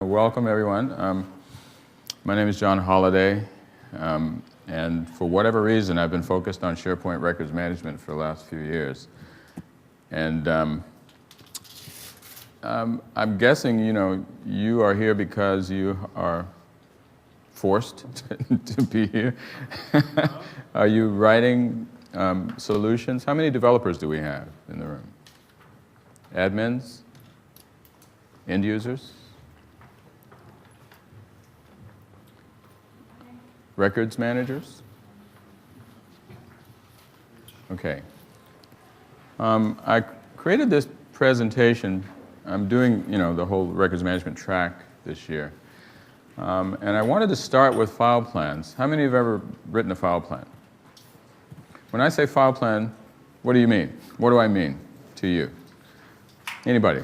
Welcome, everyone. My name is John Holliday, and for whatever reason, I've been focused on SharePoint records management for the last few years. And I'm guessing, you are here because you are forced to be here. Are you writing solutions? How many developers do we have in the room? Admins? End users? Records managers? Okay. I created this presentation. I'm doing, the whole records management track this year. And I wanted to start with file plans. How many have ever written a file plan? When I say file plan, what do you mean? What do I mean to you? Anybody?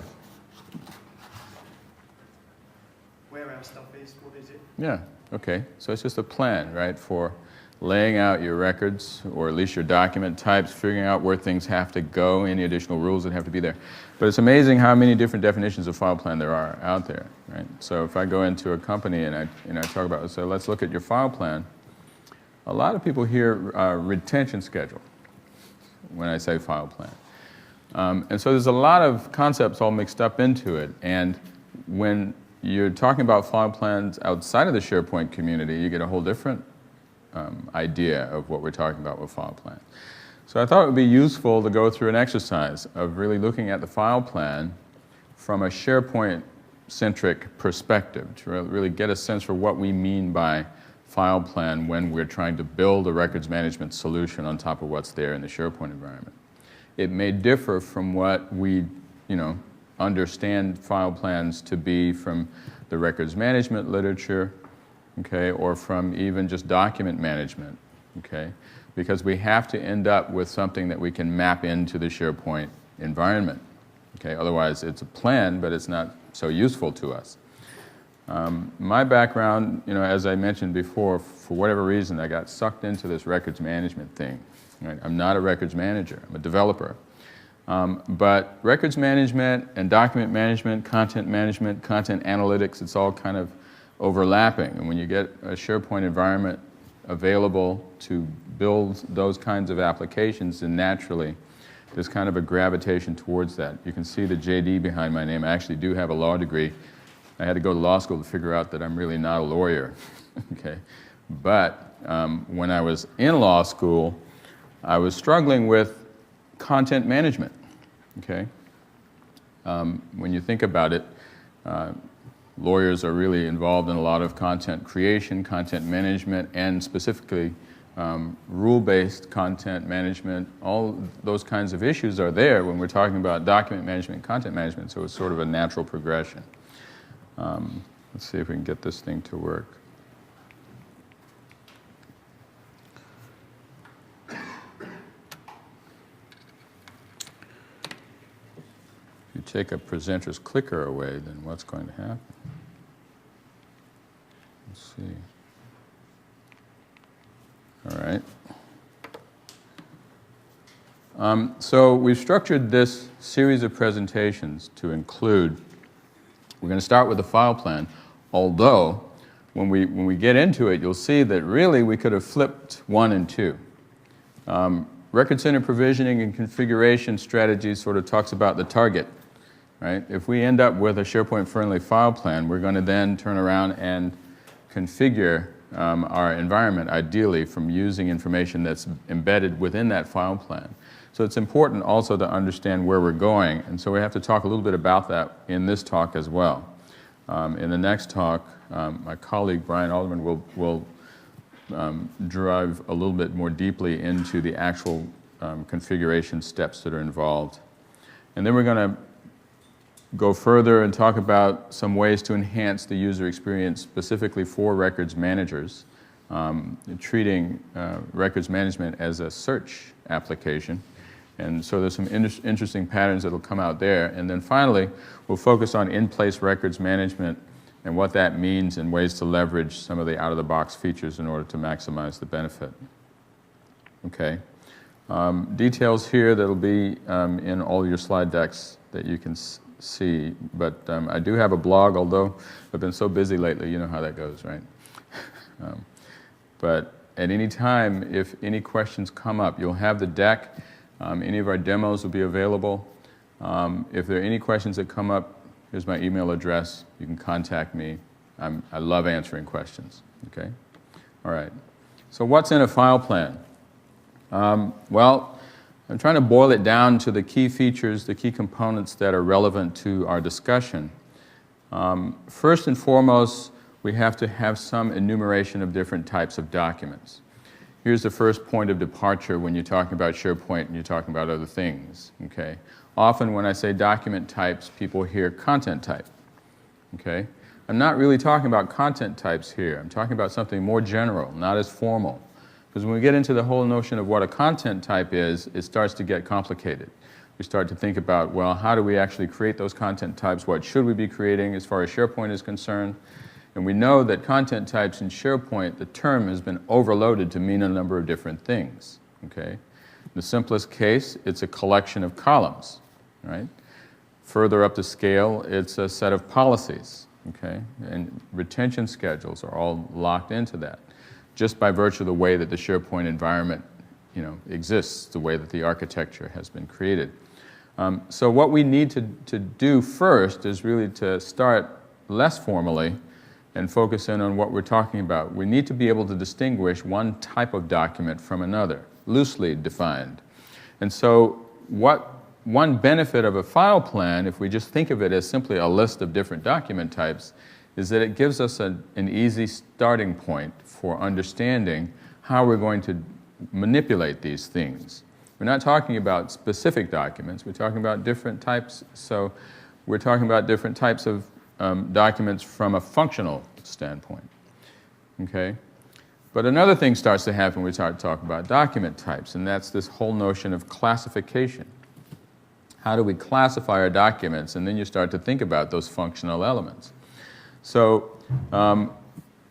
Where our stuff is, what is it? Yeah, okay. So it's just a plan, right, for laying out your records, or at least your document types, figuring out where things have to go, any additional rules that have to be there. But it's amazing how many different definitions of file plan there are out there, right? So if I go into a company and I talk about, so let's look at your file plan, a lot of people hear retention schedule when I say file plan. And so there's a lot of concepts all mixed up into it, and when you're talking about file plans outside of the SharePoint community, you get a whole different idea of what we're talking about with file plan. So I thought it would be useful to go through an exercise of really looking at the file plan from a SharePoint-centric perspective, to really get a sense for what we mean by file plan when we're trying to build a records management solution on top of what's there in the SharePoint environment. It may differ from what we, understand file plans to be from the records management literature, okay, or from even just document management, okay, because we have to end up with something that we can map into the SharePoint environment, okay. Otherwise, it's a plan, but it's not so useful to us. My background, as I mentioned before, for whatever reason, I got sucked into this records management thing. Right? I'm not a records manager. I'm a developer. But records management and document management, content analytics, it's all kind of overlapping. And when you get a SharePoint environment available to build those kinds of applications, then naturally there's kind of a gravitation towards that. You can see the JD behind my name. I actually do have a law degree. I had to go to law school to figure out that I'm really not a lawyer. Okay. But when I was in law school, I was struggling with content management. Okay. When you think about it, lawyers are really involved in a lot of content creation, content management, and specifically rule-based content management. All those kinds of issues are there when we're talking about document management, content management, so it's sort of a natural progression. Let's see if we can get this thing to work. If you take a presenter's clicker away, then what's going to happen? Let's see. All right. So we've structured this series of presentations to include, we're going to start with the file plan, although when we get into it, you'll see that really we could have flipped 1 and 2. Record Center provisioning and configuration strategies sort of talks about the target. Right? If we end up with a SharePoint-friendly file plan, we're going to then turn around and configure our environment, ideally, from using information that's embedded within that file plan. So it's important also to understand where we're going, and so we have to talk a little bit about that in this talk as well. In the next talk, my colleague Brian Alderman will drive a little bit more deeply into the actual configuration steps that are involved. And then we're going to go further and talk about some ways to enhance the user experience specifically for records managers, treating records management as a search application. And so there's some interesting patterns that will come out there. And then finally, we'll focus on in-place records management and what that means and ways to leverage some of the out-of-the-box features in order to maximize the benefit. Okay. Details here that'll be in all your slide decks that you can see. But I do have a blog, although I've been so busy lately, you know how that goes, right? But at any time, if any questions come up, you'll have the deck. Any of our demos will be available. If there are any questions that come up, here's my email address. You can contact me. I love answering questions, okay? All right. So what's in a file plan? Well, I'm trying to boil it down to the key features, the key components that are relevant to our discussion. First and foremost, we have to have some enumeration of different types of documents. Here's the first point of departure when you're talking about SharePoint and you're talking about other things, okay? Often when I say document types, people hear content type, okay? I'm not really talking about content types here. I'm talking about something more general, not as formal. Because when we get into the whole notion of what a content type is, it starts to get complicated. We start to think about, well, how do we actually create those content types? What should we be creating as far as SharePoint is concerned? And we know that content types in SharePoint, the term has been overloaded to mean a number of different things, okay? In the simplest case, it's a collection of columns, right? Further up the scale, it's a set of policies, okay? And retention schedules are all locked into that, just by virtue of the way that the SharePoint environment, exists, the way that the architecture has been created. So what we need to do first is really to start less formally and focus in on what we're talking about. We need to be able to distinguish one type of document from another, loosely defined. And so one benefit of a file plan, if we just think of it as simply a list of different document types, is that it gives us an easy starting point for understanding how we're going to manipulate these things. We're not talking about specific documents, we're talking about different types. So we're talking about different types of documents from a functional standpoint, okay? But another thing starts to happen when we start to talk about document types, and that's this whole notion of classification. How do we classify our documents? And then you start to think about those functional elements. So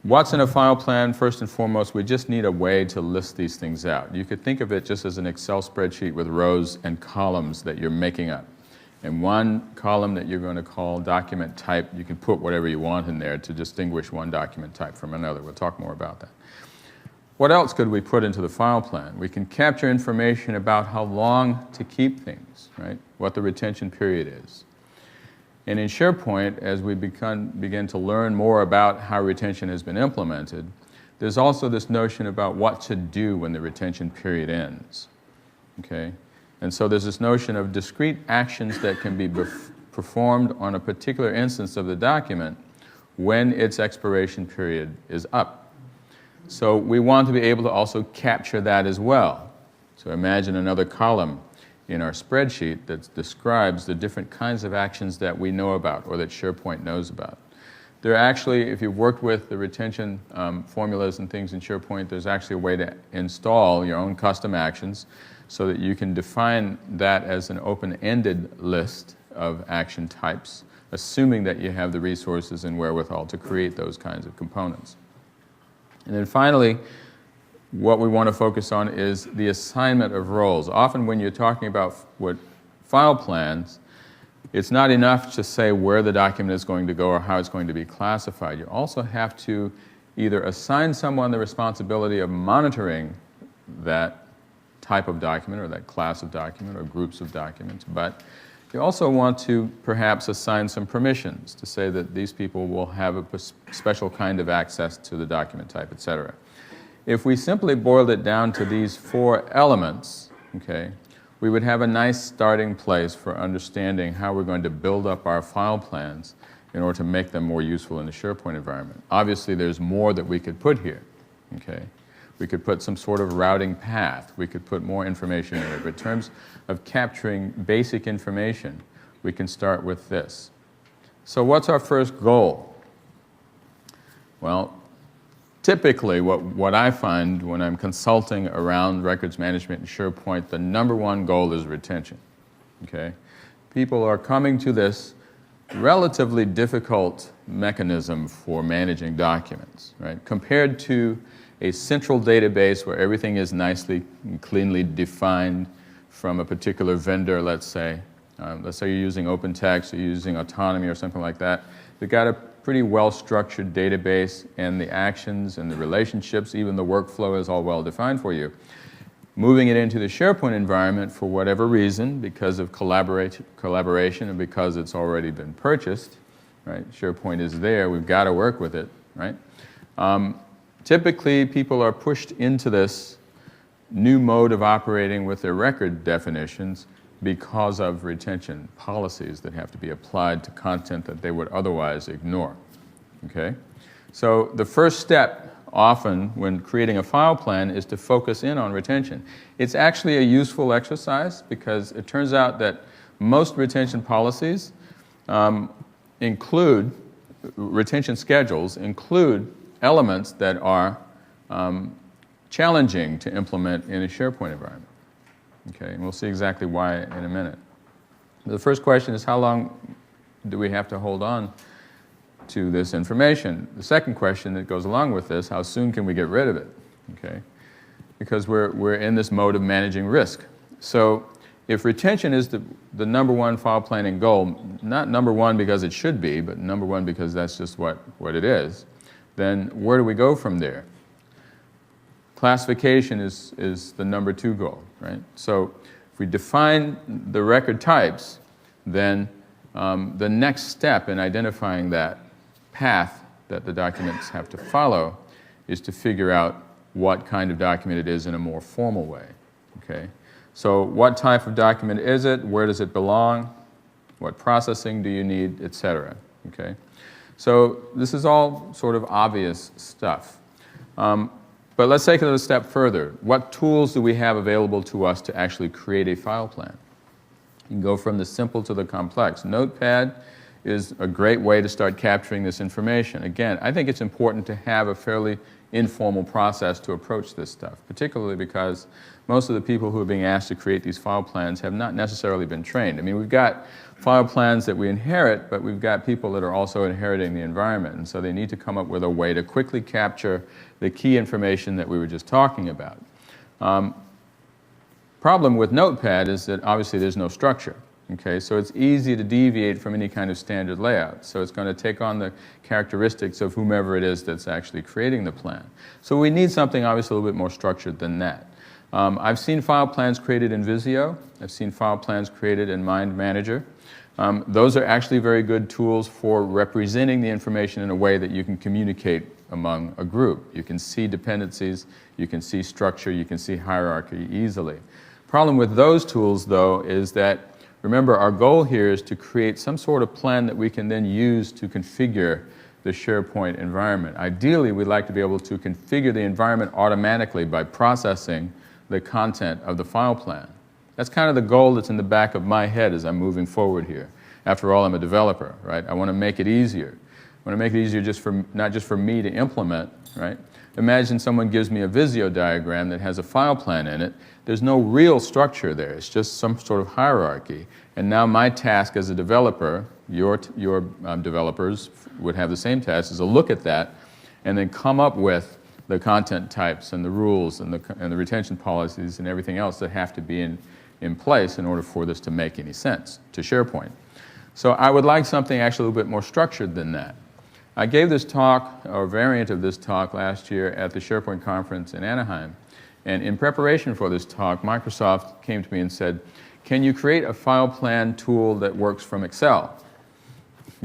what's in a file plan? First and foremost, we just need a way to list these things out. You could think of it just as an Excel spreadsheet with rows and columns that you're making up. And one column that you're going to call document type, you can put whatever you want in there to distinguish one document type from another. We'll talk more about that. What else could we put into the file plan? We can capture information about how long to keep things, right? What the retention period is. And in SharePoint, as we begin to learn more about how retention has been implemented, there's also this notion about what to do when the retention period ends, okay? And so there's this notion of discrete actions that can be performed on a particular instance of the document when its expiration period is up. So we want to be able to also capture that as well. So imagine another column in our spreadsheet that describes the different kinds of actions that we know about or that SharePoint knows about. There are actually, if you've worked with the retention formulas and things in SharePoint, there's actually a way to install your own custom actions so that you can define that as an open-ended list of action types, assuming that you have the resources and wherewithal to create those kinds of components. And then finally, what we want to focus on is the assignment of roles. Often when you're talking about file plans, it's not enough to say where the document is going to go or how it's going to be classified. You also have to either assign someone the responsibility of monitoring that type of document or that class of document or groups of documents, but you also want to perhaps assign some permissions to say that these people will have a special kind of access to the document type, etc. If we simply boiled it down to these four elements, okay, we would have a nice starting place for understanding how we're going to build up our file plans in order to make them more useful in the SharePoint environment. Obviously, there's more that we could put here, okay? We could put some sort of routing path. We could put more information in it. But in terms of capturing basic information, we can start with this. So what's our first goal? Well, typically what I find when I'm consulting around records management in SharePoint, the number one goal is retention, okay? People are coming to this relatively difficult mechanism for managing documents, right? Compared to a central database where everything is nicely and cleanly defined from a particular vendor, let's say, Let's say you're using OpenText or you're using Autonomy or something like that. They've got a pretty well-structured database, and the actions and the relationships, even the workflow is all well-defined for you. Moving it into the SharePoint environment for whatever reason, because of collaboration and because it's already been purchased, right? SharePoint is there, we've got to work with it, right? Typically, people are pushed into this new mode of operating with their record definitions because of retention policies that have to be applied to content that they would otherwise ignore, okay? So the first step often when creating a file plan is to focus in on retention. It's actually a useful exercise because it turns out that most retention policies retention schedules include elements that are challenging to implement in a SharePoint environment. Okay, and we'll see exactly why in a minute. The first question is, how long do we have to hold on to this information? The second question that goes along with this, how soon can we get rid of it? Okay, because we're in this mode of managing risk. So if retention is the number one file planning goal, not number one because it should be, but number one because that's just what it is, then where do we go from there? Classification is the number two goal, right? So if we define the record types, then the next step in identifying that path that the documents have to follow is to figure out what kind of document it is in a more formal way, okay? So what type of document is it? Where does it belong? What processing do you need, et cetera, okay? So this is all sort of obvious stuff. But let's take it a step further. What tools do we have available to us to actually create a file plan? You can go from the simple to the complex. Notepad is a great way to start capturing this information. Again, I think it's important to have a fairly informal process to approach this stuff, particularly because most of the people who are being asked to create these file plans have not necessarily been trained. I mean, we've got file plans that we inherit, but we've got people that are also inheriting the environment, and so they need to come up with a way to quickly capture the key information that we were just talking about. Problem with Notepad is that obviously there's no structure. Okay, so it's easy to deviate from any kind of standard layout. So it's going to take on the characteristics of whomever it is that's actually creating the plan. So we need something obviously a little bit more structured than that. I've seen file plans created in Visio. I've seen file plans created in Mind Manager. Those are actually very good tools for representing the information in a way that you can communicate among a group. You can see dependencies, you can see structure, you can see hierarchy easily. Problem with those tools, though, is that remember, our goal here is to create some sort of plan that we can then use to configure the SharePoint environment. Ideally, we'd like to be able to configure the environment automatically by processing the content of the file plan. That's kind of the goal that's in the back of my head as I'm moving forward here. After all, I'm a developer, right? I want to make it easier. I want to make it easier not just for me to implement, right? Imagine someone gives me a Visio diagram that has a file plan in it. There's no real structure there. It's just some sort of hierarchy. And now my task as a developer, your developers would have the same task, is to look at that and then come up with the content types and the rules and the retention policies and everything else that have to be in place in order for this to make any sense to SharePoint. So I would like something actually a little bit more structured than that. I gave this talk, or a variant of this talk, last year at the SharePoint conference in Anaheim. And in preparation for this talk, Microsoft came to me and said, can you create a file plan tool that works from Excel?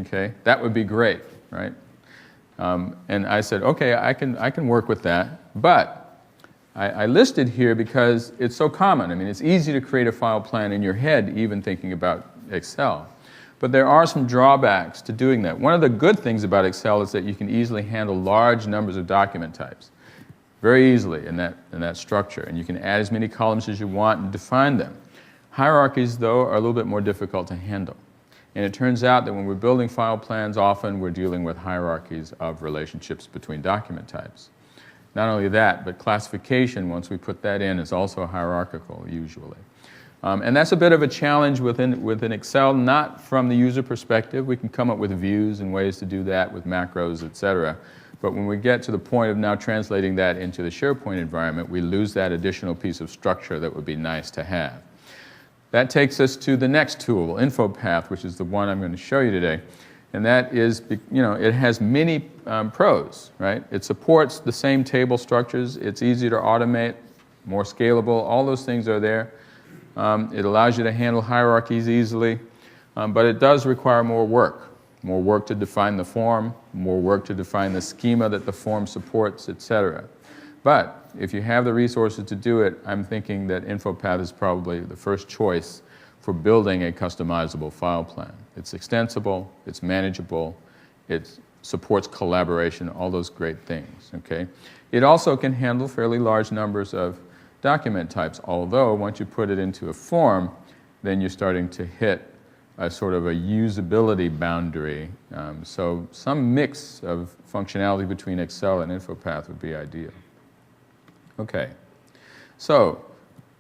Okay, that would be great, right? And I said, okay, I can work with that, but I listed here because it's so common. I mean, it's easy to create a file plan in your head, even thinking about Excel. But there are some drawbacks to doing that. One of the good things about Excel is that you can easily handle large numbers of document types very easily in that structure, and you can add as many columns as you want and define them. Hierarchies, though, are a little bit more difficult to handle. And it turns out that when we're building file plans, often we're dealing with hierarchies of relationships between document types. Not only that, but classification, once we put that in, is also hierarchical, usually. And that's a bit of a challenge within Excel, not from the user perspective. We can come up with views and ways to do that with macros, et cetera. But when we get to the point of now translating that into the SharePoint environment, we lose that additional piece of structure that would be nice to have. that takes us to the next tool, InfoPath, which is the one I'm going to show you today. And that is, it has many pros, right? It supports the same table structures. It's easy to automate, more scalable. All those things are there. It allows you to handle hierarchies easily, but it does require more work to define the form, more work to define the schema that the form supports, etc. But if you have the resources to do it, I'm thinking that InfoPath is probably the first choice for building a customizable file plan. It's extensible, it's manageable, it supports collaboration, all those great things, okay? It also can handle fairly large numbers of document types, although once you put it into a form, then you're starting to hit a sort of a usability boundary. So some mix of functionality between Excel and InfoPath would be ideal. Okay, so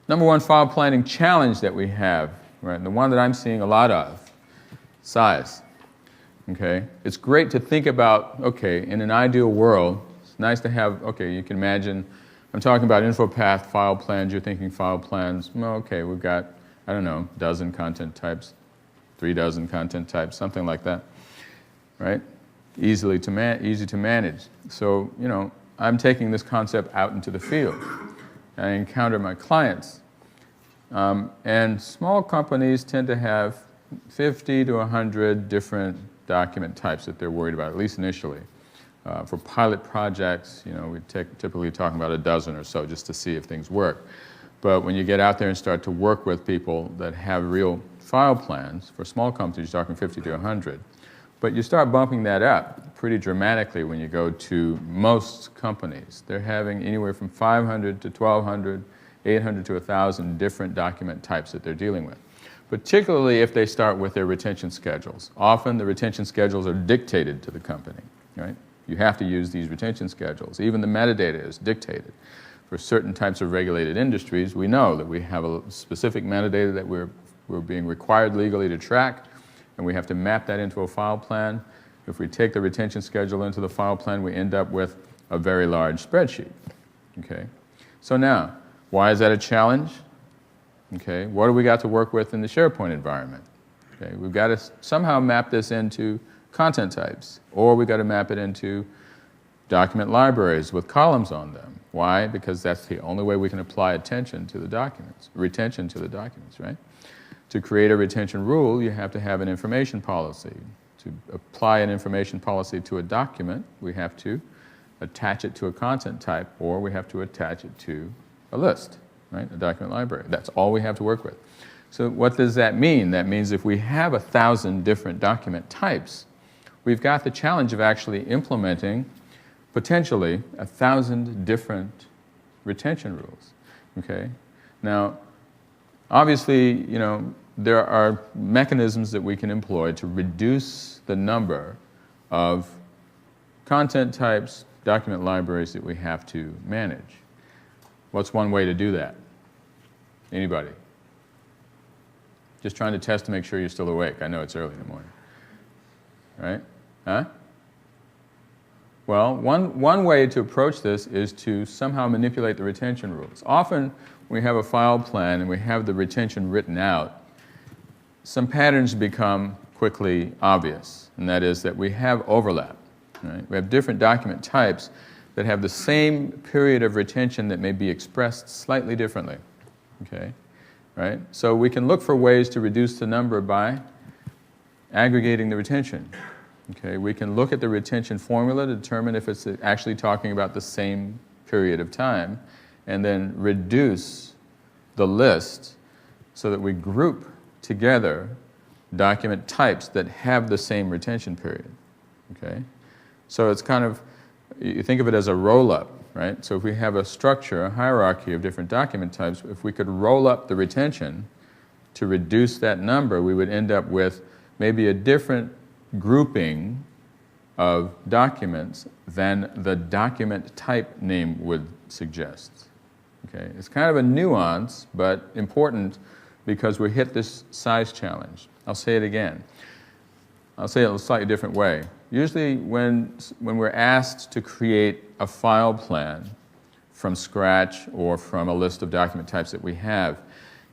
number one file planning challenge that we have, right, and the one that I'm seeing a lot of, size. Okay, it's great to think about, okay, in an ideal world, it's nice to have, okay, you can imagine, I'm talking about InfoPath file plans, you're thinking file plans, well, okay, we've got, I don't know, a dozen content types, 3 dozen content types, something like that, right? Easy to manage. So, I'm taking this concept out into the field. I encounter my clients, and small companies tend to have 50 to 100 different document types that they're worried about, at least initially. For pilot projects, we typically talking about a dozen or so just to see if things work. But when you get out there and start to work with people that have real file plans, for small companies, you're talking 50 to 100. But you start bumping that up pretty dramatically when you go to most companies. They're having anywhere from 500 to 1,200, 800 to 1,000 different document types that they're dealing with, particularly if they start with their retention schedules. Often the retention schedules are dictated to the company, right? You have to use these retention schedules. Even the metadata is dictated. For certain types of regulated industries, we know that we have a specific metadata that we're being required legally to track, and we have to map that into a file plan. If we take the retention schedule into the file plan, we end up with a very large spreadsheet, okay? So now, why is that a challenge? Okay, what do we got to work with in the SharePoint environment? Okay, we've got to somehow map this into content types, or we've got to map it into document libraries with columns on them. Why? Because that's the only way we can apply attention to the documents, retention to the documents, right? To create a retention rule, you have to have an information policy. To apply an information policy to a document, we have to attach it to a content type, or we have to attach it to a list, right? A document library. That's all we have to work with. So what does that mean? That means if we have 1,000 different document types, we've got the challenge of actually implementing potentially 1,000 different retention rules, okay? Now, obviously, there are mechanisms that we can employ to reduce the number of content types, document libraries that we have to manage. What's one way to do that? Anybody? Just trying to test to make sure you're still awake. I know it's early in the morning. Right? Huh? Well, one way to approach this is to somehow manipulate the retention rules. Often, when we have a file plan and we have the retention written out, some patterns become quickly obvious, and that is that we have overlap. Right? We have different document types that have the same period of retention that may be expressed slightly differently. Okay? Right? So we can look for ways to reduce the number by aggregating the retention. Okay? We can look at the retention formula to determine if it's actually talking about the same period of time, and then reduce the list so that we group together document types that have the same retention period. Okay? So it's kind of, you think of it as a roll-up, right? So if we have a structure, a hierarchy of different document types, if we could roll up the retention to reduce that number, we would end up with maybe a different grouping of documents than the document type name would suggest. Okay? It's kind of a nuance, but important because we hit this size challenge. I'll say it again. I'll say it in a slightly different way. Usually when we're asked to create a file plan from scratch or from a list of document types that we have,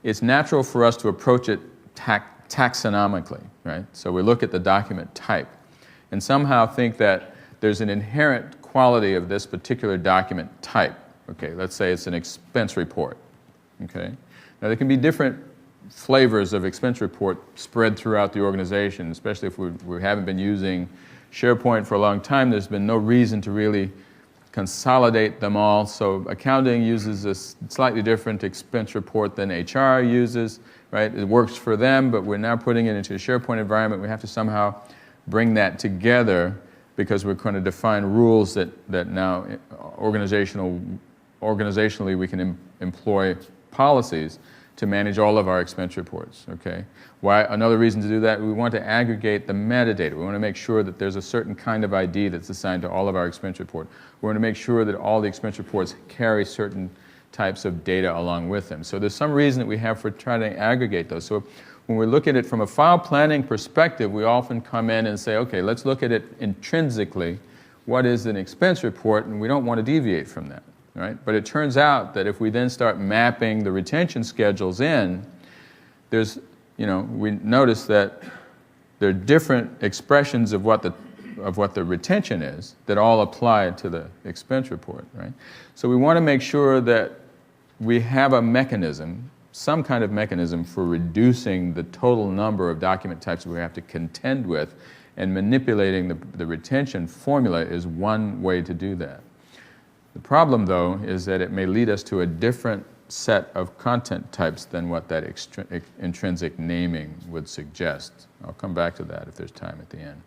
it's natural for us to approach it taxonomically, right? So we look at the document type and somehow think that there's an inherent quality of this particular document type. Okay, let's say it's an expense report. Okay, now there can be different flavors of expense report spread throughout the organization, especially if we haven't been using SharePoint for a long time. There's been no reason to really consolidate them all. So accounting uses a slightly different expense report than HR uses, right? It works for them, but we're now putting it into a SharePoint environment. We have to somehow bring that together because we're going to define rules that now organizationally we can employ policies to manage all of our expense reports, okay? Why? Another reason to do that, we want to aggregate the metadata. We want to make sure that there's a certain kind of ID that's assigned to all of our expense report. We want to make sure that all the expense reports carry certain types of data along with them. So there's some reason that we have for trying to aggregate those. So when we look at it from a file planning perspective, we often come in and say, okay, let's look at it intrinsically. What is an expense report? And we don't want to deviate from that. Right? But it turns out that if we then start mapping the retention schedules in, we notice that there are different expressions of what the retention is that all apply to the expense report, right? So we want to make sure that we have a mechanism, some kind of mechanism for reducing the total number of document types we have to contend with, and manipulating the retention formula is one way to do that. The problem, though, is that it may lead us to a different set of content types than what that intrinsic naming would suggest. I'll come back to that if there's time at the end.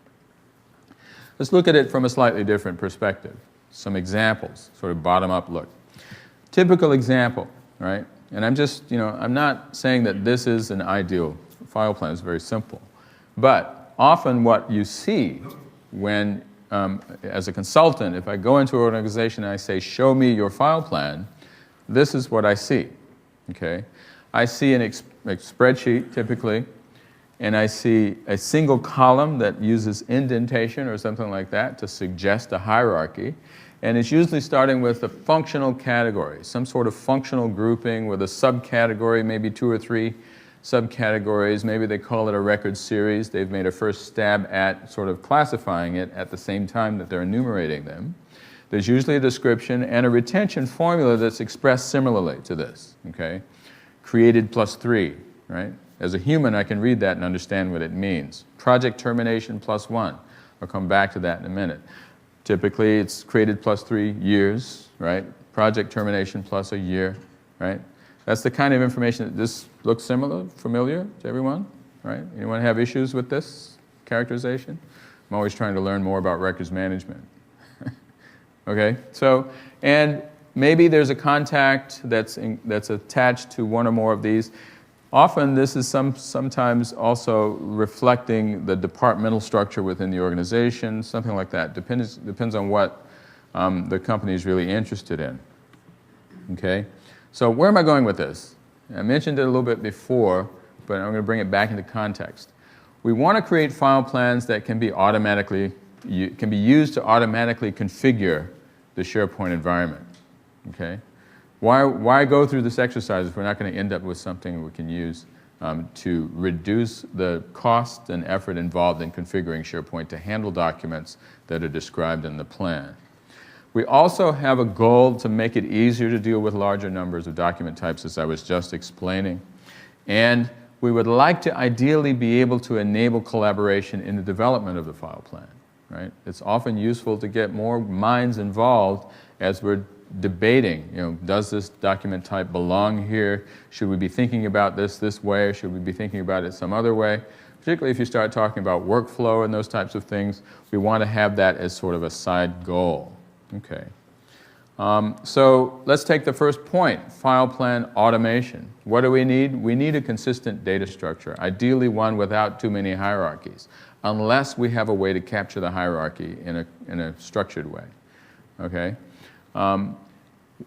Let's look at it from a slightly different perspective. Some examples, sort of bottom-up look. Typical example, right? And I'm not saying that this is an ideal file plan. It's very simple. But often what you see when as a consultant, if I go into an organization and I say, show me your file plan, this is what I see, okay? I see a spreadsheet, typically, and I see a single column that uses indentation or something like that to suggest a hierarchy, and it's usually starting with a functional category, some sort of functional grouping with a subcategory, maybe 2 or 3 subcategories. Maybe they call it a record series. They've made a first stab at sort of classifying it at the same time that they're enumerating them. There's usually a description and a retention formula that's expressed similarly to this, okay? Created plus 3, right? As a human, I can read that and understand what it means. Project termination plus 1. I'll come back to that in a minute. Typically, it's created plus 3 years, right? Project termination plus a year, right? That's the kind of information that this looks familiar to everyone, right? Anyone have issues with this characterization? I'm always trying to learn more about records management. Okay, so, and maybe there's a contact that's attached to one or more of these. Often this is sometimes also reflecting the departmental structure within the organization, something like that. Depends on what the company is really interested in. Okay? So where am I going with this? I mentioned it a little bit before, but I'm going to bring it back into context. We want to create file plans that can be used to automatically configure the SharePoint environment. Okay? Why go through this exercise if we're not going to end up with something we can use to reduce the cost and effort involved in configuring SharePoint to handle documents that are described in the plan? We also have a goal to make it easier to deal with larger numbers of document types, as I was just explaining. And we would like to ideally be able to enable collaboration in the development of the file plan, right? It's often useful to get more minds involved as we're debating, does this document type belong here? Should we be thinking about this way, or should we be thinking about it some other way? Particularly if you start talking about workflow and those types of things, we want to have that as sort of a side goal. Okay. So let's take the first point, file plan automation. What do we need? We need a consistent data structure, ideally one without too many hierarchies, unless we have a way to capture the hierarchy in a structured way. Okay?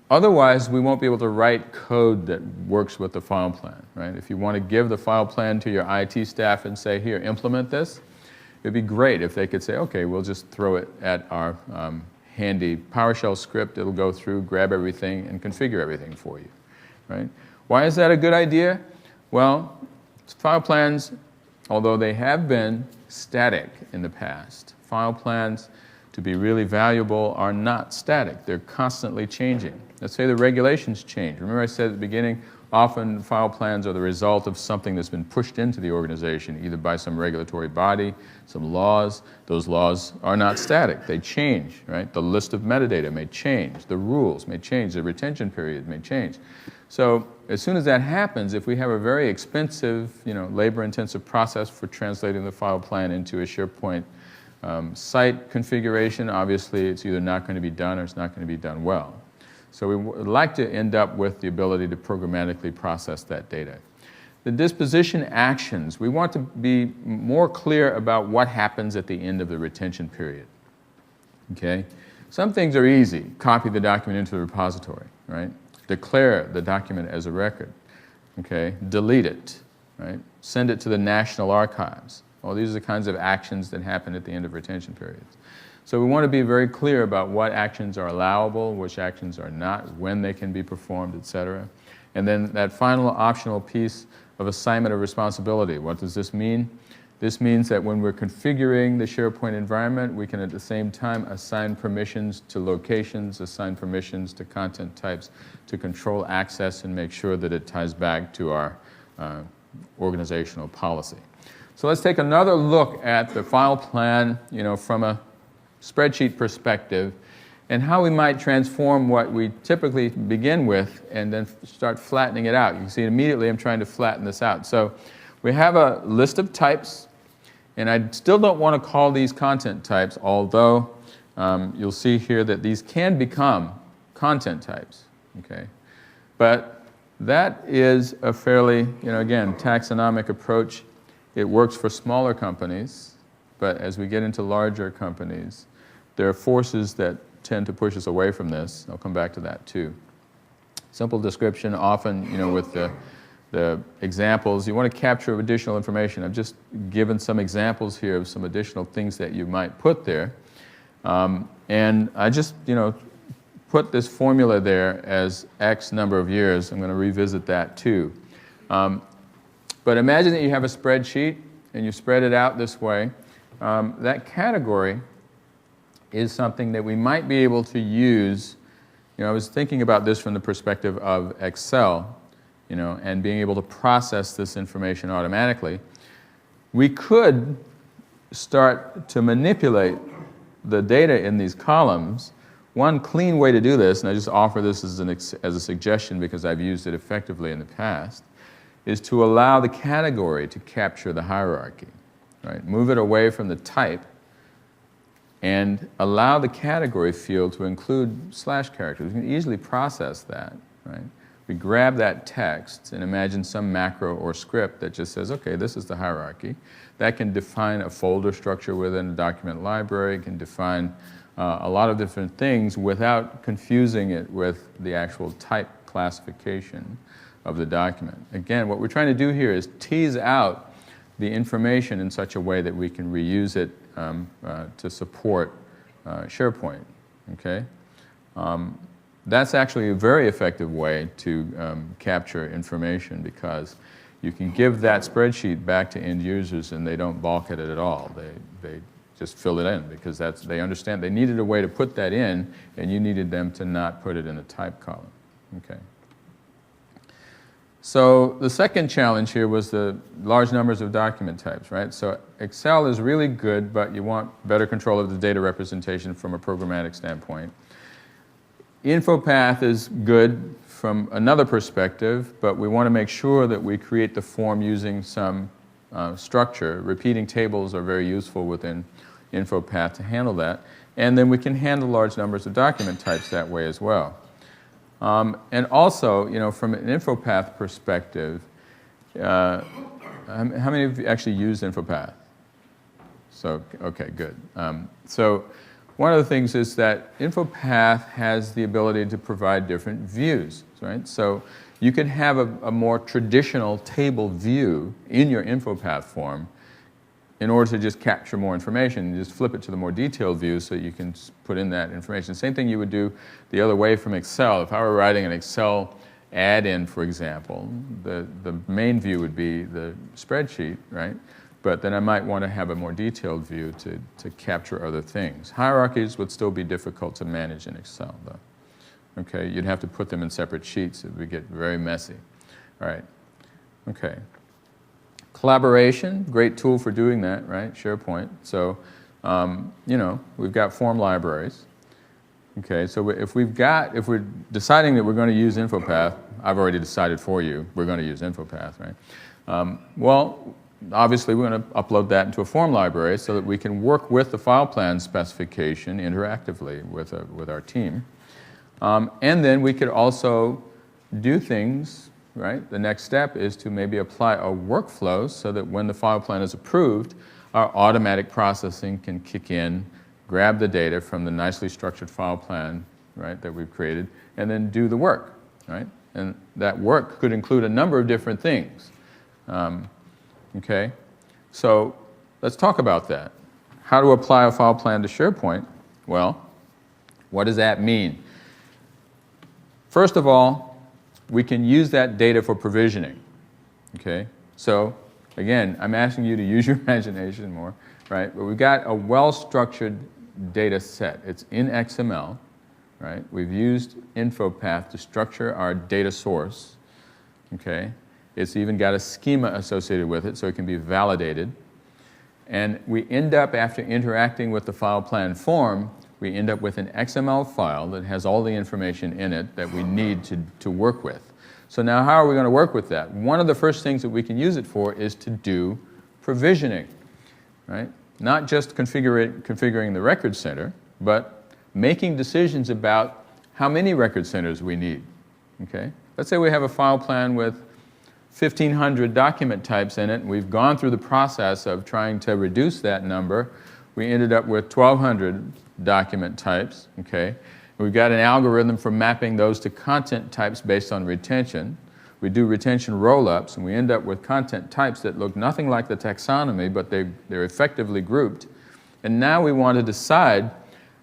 Otherwise, we won't be able to write code that works with the file plan, right? If you want to give the file plan to your IT staff and say, here, implement this, it'd be great if they could say, okay, we'll just throw it at our handy PowerShell script. It'll go through, grab everything, and configure everything for you, right? Why is that a good idea? Well, file plans, although they have been static in the past, file plans, to be really valuable, are not static. They're constantly changing. Let's say the regulations change. Remember I said at the beginning, often file plans are the result of something that's been pushed into the organization, either by some regulatory body, some laws. Those laws are not static. They change, right? The list of metadata may change. The rules may change. The retention period may change. So as soon as that happens, if we have a very expensive, labor-intensive process for translating the file plan into a SharePoint site configuration, obviously it's either not going to be done or it's not going to be done well. So we would like to end up with the ability to programmatically process that data. The disposition actions, we want to be more clear about what happens at the end of the retention period. Okay? Some things are easy. Copy the document into the repository, right? Declare the document as a record. Okay? Delete it, right? Send it to the National Archives. Well, these are the kinds of actions that happen at the end of retention periods. So we want to be very clear about what actions are allowable, which actions are not, when they can be performed, etc. And then that final optional piece of assignment of responsibility. What does this mean? This means that when we're configuring the SharePoint environment, we can at the same time assign permissions to locations, assign permissions to content types, to control access and make sure that it ties back to our organizational policy. So let's take another look at the file plan, from a spreadsheet perspective, and how we might transform what we typically begin with and then start flattening it out. You can see immediately I'm trying to flatten this out. So we have a list of types, and I still don't want to call these content types, although you'll see here that these can become content types. Okay? But that is a fairly, again, taxonomic approach. It works for smaller companies, but as we get into larger companies, there are forces that tend to push us away from this. I'll come back to that too. Simple description, often, with the examples, you want to capture additional information. I've just given some examples here of some additional things that you might put there. And I just, put this formula there as X number of years. I'm going to revisit that too. But imagine that you have a spreadsheet and you spread it out this way. That category is something that we might be able to use. I was thinking about this from the perspective of Excel, and being able to process this information automatically. We could start to manipulate the data in these columns. One clean way to do this, and I just offer this as a suggestion because I've used it effectively in the past, is to allow the category to capture the hierarchy. Right? Move it away from the type and allow the category field to include slash characters. We can easily process that. Right? We grab that text and imagine some macro or script that just says, okay, this is the hierarchy. That can define a folder structure within a document library. It can define a lot of different things without confusing it with the actual type classification of the document. Again, what we're trying to do here is tease out the information in such a way that we can reuse it to support SharePoint. Okay? That's actually a very effective way to capture information because you can give that spreadsheet back to end users and they don't balk at it at all. They just fill it in because they understand they needed a way to put that in and you needed them to not put it in a type column. Okay. So the second challenge here was the large numbers of document types, right? So Excel is really good, but you want better control of the data representation from a programmatic standpoint. InfoPath is good from another perspective, but we want to make sure that we create the form using some structure. Repeating tables are very useful within InfoPath to handle that. And then we can handle large numbers of document types that way as well. And also, from an InfoPath perspective, how many of you actually use InfoPath? So, okay, good. So one of the things is that InfoPath has the ability to provide different views, right? So you could have a more traditional table view in your InfoPath form in order to just capture more information. You just flip it to the more detailed view so you can put in that information. Same thing you would do the other way from Excel. If I were writing an Excel add in, for example, the main view would be the spreadsheet, right? But then I might want to have a more detailed view to capture other things. Hierarchies would still be difficult to manage in Excel, though. Okay, you'd have to put them in separate sheets. It would get very messy. All right, okay. Collaboration, great tool for doing that, right? SharePoint. So, you know, we've got form libraries. Okay, so if we're deciding that we're going to use InfoPath, I've already decided for you, we're going to use InfoPath, right? Well, obviously we're going to upload that into a form library so that we can work with the file plan specification interactively with our team. And then we could also do things, right? The next step is to maybe apply a workflow so that when the file plan is approved, our automatic processing can kick in, grab the data from the nicely structured file plan, right, that we've created, and then do the work, right? And that work could include a number of different things. Okay, so let's talk about that. How to apply a file plan to SharePoint? Well, what does that mean? First of all, we can use that data for provisioning. Okay, so again, I'm asking you to use your imagination more, right? But we've got a well-structured data set. It's in XML, right? We've used InfoPath to structure our data source. Okay, it's even got a schema associated with it, so it can be validated. And we end up, after interacting with the file plan form, we end up with an XML file that has all the information in it that we need to work with. So now how are we going to work with that? One of the first things that we can use it for is to do provisioning, right? Not just configuring the record center, but making decisions about how many record centers we need, okay? Let's say we have a file plan with 1,500 document types in it, and we've gone through the process of trying to reduce that number. We ended up with 1,200 document types, okay? We've got an algorithm for mapping those to content types based on retention. We do retention roll-ups, and we end up with content types that look nothing like the taxonomy, but they're effectively grouped. And now we want to decide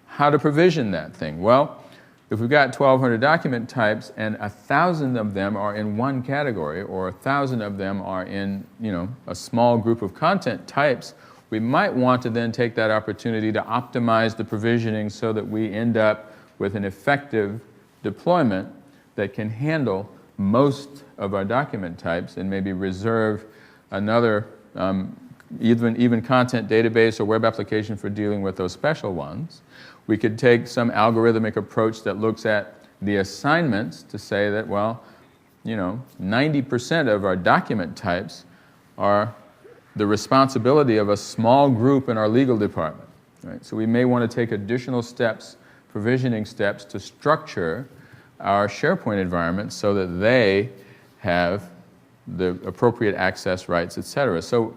how to provision that thing. Well, if we've got 1,200 document types and 1,000 of them are in one category, or 1,000 of them are in, you know, a small group of content types, we might want to then take that opportunity to optimize the provisioning so that we end up with an effective deployment that can handle most of our document types and maybe reserve another even content database or web application for dealing with those special ones. We could take some algorithmic approach that looks at the assignments to say that, well, you know, 90% of our document types are the responsibility of a small group in our legal department, right? So we may want to take additional steps, provisioning steps, to structure our SharePoint environment so that they have the appropriate access rights, etc. So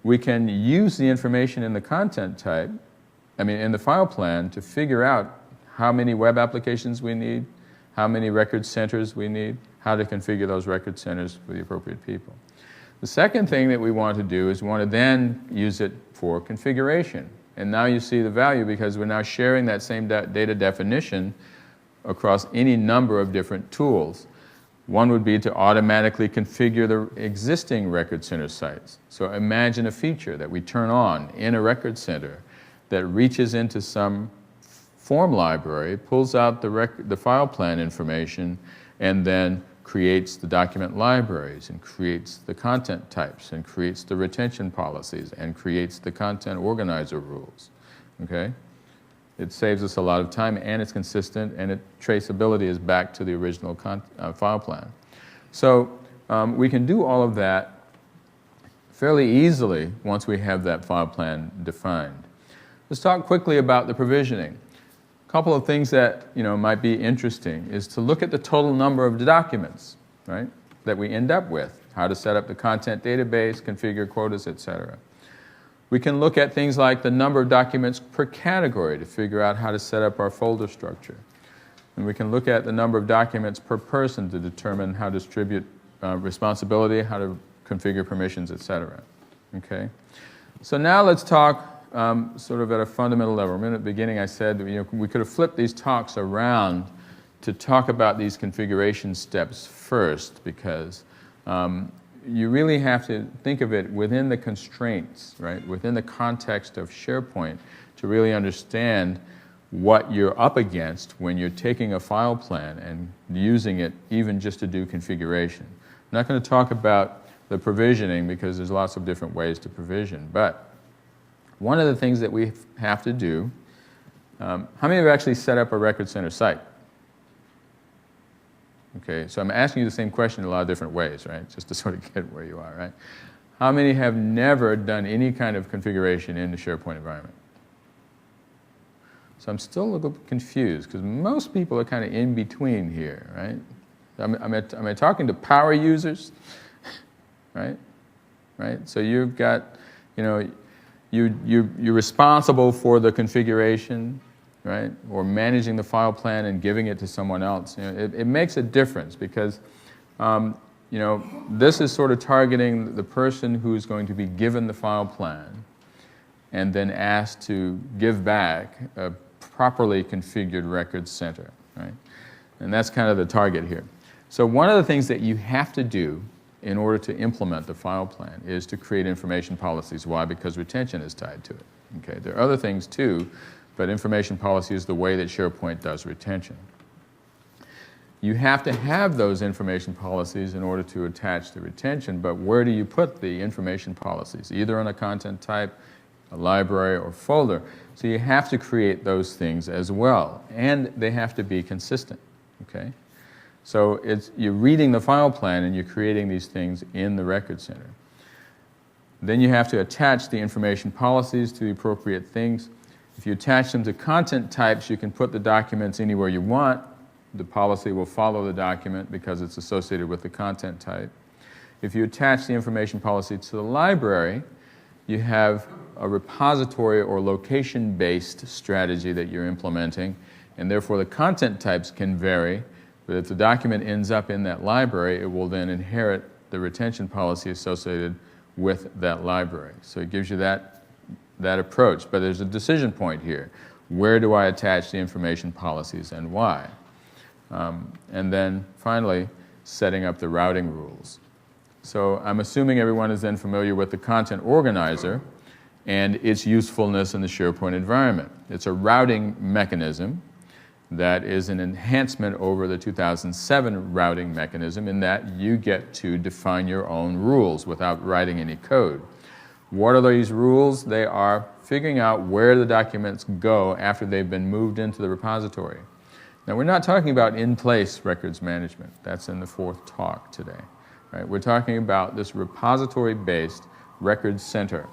we can use the information in the content type, in the file plan, to figure out how many web applications we need, how many record centers we need, how to configure those record centers for the appropriate people. The second thing that we want to do is we want to then use it for configuration. And now you see the value because we're now sharing that same data definition across any number of different tools. One would be to automatically configure the existing record center sites. So imagine a feature that we turn on in a record center that reaches into some form library, pulls out the file plan information, and then creates the document libraries, and creates the content types, and creates the retention policies, and creates the content organizer rules. Okay? It saves us a lot of time, and it's consistent, and traceability is back to the original file plan. So we can do all of that fairly easily once we have that file plan defined. Let's talk quickly about the provisioning. A couple of things that might be interesting is to look at the total number of documents, right, that we end up with, how to set up the content database, configure quotas, etc. We can look at things like the number of documents per category to figure out how to set up our folder structure. And we can look at the number of documents per person to determine how to distribute responsibility, how to configure permissions, etc. Okay? So now let's talk sort of at a fundamental level. In the beginning I said that we could have flipped these talks around to talk about these configuration steps first, because you really have to think of it within the constraints, right? Within the context of SharePoint to really understand what you're up against when you're taking a file plan and using it even just to do configuration. I'm not going to talk about the provisioning because there's lots of different ways to provision, but one of the things that we have to do, how many have actually set up a record center site? Okay, so I'm asking you the same question in a lot of different ways, right? Just to sort of get where you are, right? How many have never done any kind of configuration in the SharePoint environment? So I'm still a little bit confused because most people are kind of in between here, right? Am I talking to power users, right? Right. So you've got, you know, you're responsible for the configuration, right? Or managing the file plan and giving it to someone else. You know, it makes a difference because, you know, this is sort of targeting the person who's going to be given the file plan and then asked to give back a properly configured record center, right? And that's kind of the target here. So one of the things that you have to do in order to implement the file plan is to create information policies. Why? Because retention is tied to it. Okay, there are other things too, but information policy is the way that SharePoint does retention. You have to have those information policies in order to attach the retention, but where do you put the information policies? Either on a content type, a library, or folder. So you have to create those things as well, and they have to be consistent, okay? So you're reading the file plan and you're creating these things in the record center. Then you have to attach the information policies to the appropriate things. If you attach them to content types, you can put the documents anywhere you want. The policy will follow the document because it's associated with the content type. If you attach the information policy to the library, you have a repository or location-based strategy that you're implementing, and therefore the content types can vary, but if the document ends up in that library, it will then inherit the retention policy associated with that library. So it gives you that approach, but there's a decision point here. Where do I attach the information policies and why? And then finally, setting up the routing rules. So I'm assuming everyone is then familiar with the content organizer and its usefulness in the SharePoint environment. It's a routing mechanism that is an enhancement over the 2007 routing mechanism in that you get to define your own rules without writing any code. What are these rules? They are figuring out where the documents go after they've been moved into the repository. Now, we're not talking about in-place records management. That's in the fourth talk today. Right? We're talking about this repository-based record center.